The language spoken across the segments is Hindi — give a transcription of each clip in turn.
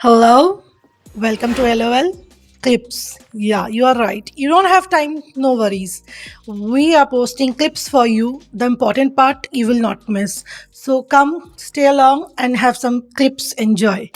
Hello, welcome to LOL Clips. Yeah, you are right. You don't have time, no worries. We are posting clips for you. The important part you will not miss. So come, stay along, and have some clips. Enjoy.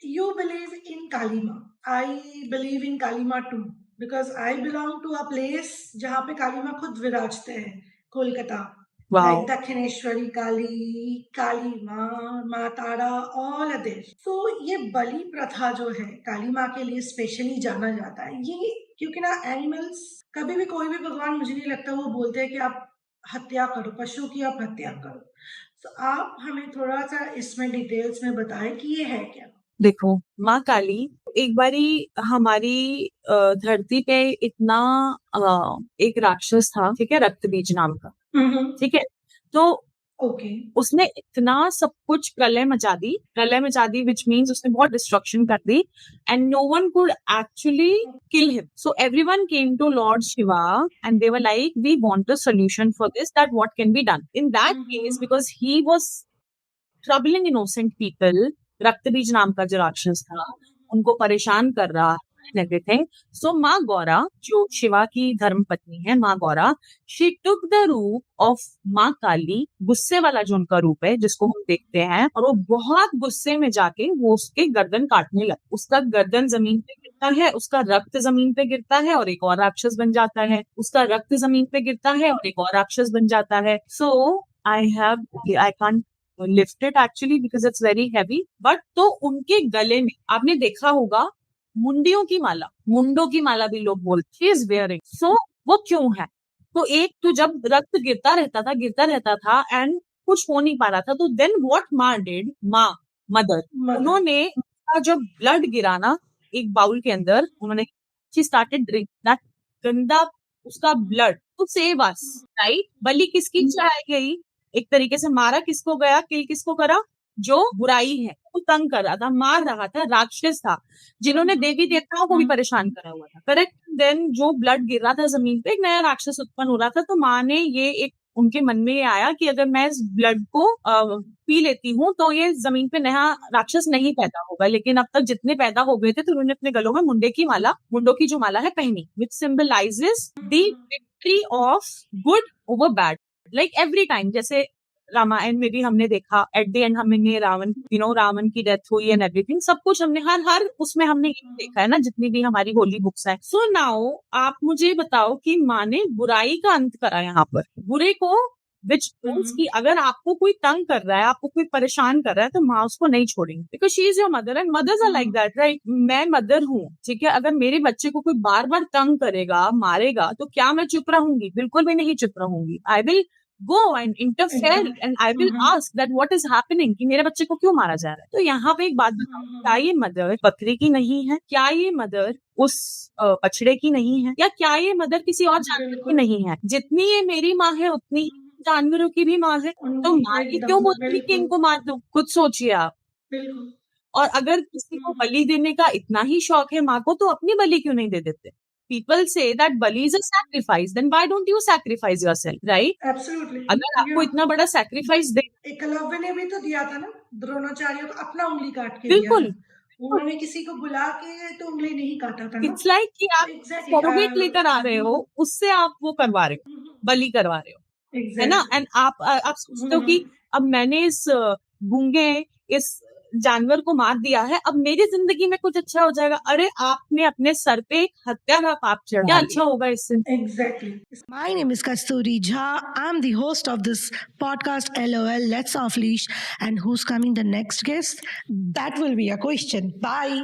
You believe in Kalima. I believe in Kalima too because I belong to a place जहाँ पे कालीमा खुद विराजते हैं कोलकाता like Wow. दक्षिणेश्वरी काली काली माँ तारा all others. So ये बलि प्रथा जो है काली माँ के लिए स्पेशली जाना जाता है ये क्योंकि ना एनिमल्स कभी भी कोई भी भगवान मुझे नहीं लगता वो बोलते हैं कि आप हत्या करो पशु की आप हत्या करो. तो आप हमें थोड़ा सा इसमें डिटेल्स में बताएं कि ये है क्या. देखो, माँ काली एक बारी हमारी धरती पे इतना एक राक्षस था, ठीक है, रक्तबीज नाम का, ठीक है. तो ओके उसने इतना सब कुछ प्रलय मचा दी विच मीन्स उसने बहुत डिस्ट्रक्शन कर दी and no one could actually kill him. So everyone came to Lord Shiva and they were like, we want a solution for this, that what can be done. In that case, because he was troubling innocent people, Raktabeej नाम का जो राक्षस था उनको परेशान कर रहा है एवरीथिंग. सो माँ गौरा जो शिवा की धर्म पत्नी है, माँ गौरा, शी टुक द रूप ऑफ माँ काली, गुस्से वाला जो उनका रूप है जिसको हम देखते हैं, और वो बहुत गुस्से में जाके वो उसके गर्दन काटने लगा. उसका गर्दन जमीन पे गिरता है, उसका रक्त जमीन पे गिरता है और एक और राक्षस बन जाता है. उसका रक्त जमीन पे गिरता है और एक और राक्षस बन जाता है. So I can't lift it actually because it's very heavy. But तो उनके गले में आपने देखा होगा मुंडियों की माला भी लोग बोलते, शी इज वेयरिंग. सो वो क्यों है? तो एक तो जब रक्त गिरता रहता था एंड कुछ हो नहीं पा रहा था, तो देन व्हाट माँ डिड, मदर, उन्होंने जब ब्लड गिरा ना एक बाउल के अंदर, उन्होंने शी स्टार्टेड ड्रिंक दैट गंदा उसका blood to save us, right. बलि किसकी चढ़ाई गई? एक तरीके से मारा किसको गया, किल किसको करा? जो बुराई है, वो तंग कर रहा था, मार रहा था, राक्षस था, जिन्होंने देवी देवताओं को भी परेशान करा हुआ था, करेक्ट. देन जो ब्लड गिर रहा था जमीन पे, एक नया राक्षस उत्पन्न हो रहा था. तो माँ ने ये एक उनके मन में ये आया कि अगर मैं इस ब्लड को पी लेती हूँ तो ये जमीन पे नया राक्षस नहीं पैदा होगा. लेकिन अब तक जितने पैदा हो गए थे तो उन्होंने अपने गलों में मुंडों की जो माला है पहनी, which symbolises the victory of good over bad. Like every time, जैसे रामायण में भी हमने देखा एट द एंड हमने रावण की डेथ हुई एंड एवरीथिंग, सब कुछ हमने हर उसमें हमने ये देखा है ना, जितनी भी हमारी होली बुक्स है. सो नाउ आप मुझे बताओ कि माँ ने बुराई का अंत करा यहाँ पर, बुरे को, विच मीन्स कि अगर आपको कोई तंग कर रहा है, आपको कोई परेशान कर रहा है, तो माँ उसको नहीं छोड़ेंगे, because she is your mother and mothers are like that, right. मैं मदर हूँ, ठीक है, अगर मेरे बच्चे को कोई बार बार तंग करेगा, मारेगा, तो क्या मैं चुप रहूंगी? बिल्कुल भी नहीं चुप रहूंगी. I will go and interfere and I will ask that what is happening, कि मेरे बच्चे को क्यों मारा जा रहा है. तो यहाँ पे एक बात बताओ, क्या ये मदर बकरी की नहीं है? क्या ये मदर उस बछड़े की नहीं है? या क्या ये मदर किसी और जानवर की नहीं है? जितनी ये मेरी माँ है उतनी जानवरों की भी माँ है. तो माँ ये क्यों बोलती कि इनको मार दो? खुद सोचिए आप. और अगर किसी को बलि देने का इतना ही शौक है माँ को, तो अपनी बलि क्यों नहीं दे देते? People say that Bali is a sacrifice. Then why don't you sacrifice yourself, right? Absolutely. अगर आपको इतना बड़ा sacrifice दे, एकलव्य ने भी तो दिया था ना, द्रोणाचार्य को अपना उंगली काट के बिल्कुल, दिया था. उन्होंने किसी को बुला के तो उंगली नहीं काटा था ना. इट्स लाइक कि आप सरोगेट लेकर आ रहे हो, उससे आप वो करवा रहे हो, बलि करवा रहे हो, है ना. एंड आप सोचते हो कि अब मैंने इस गूंगे इस जानवर को मार दिया है, अब मेरी जिंदगी में कुछ अच्छा हो जाएगा. अरे आपने अपने सर पे एक हत्या का पाप चढ़ा, क्या अच्छा होगा इससे? Exactly. My name is Kasturi Jha. I'm the host of this podcast LOL Let's Off Leash. And who's coming the next guest? That will be a question. Bye.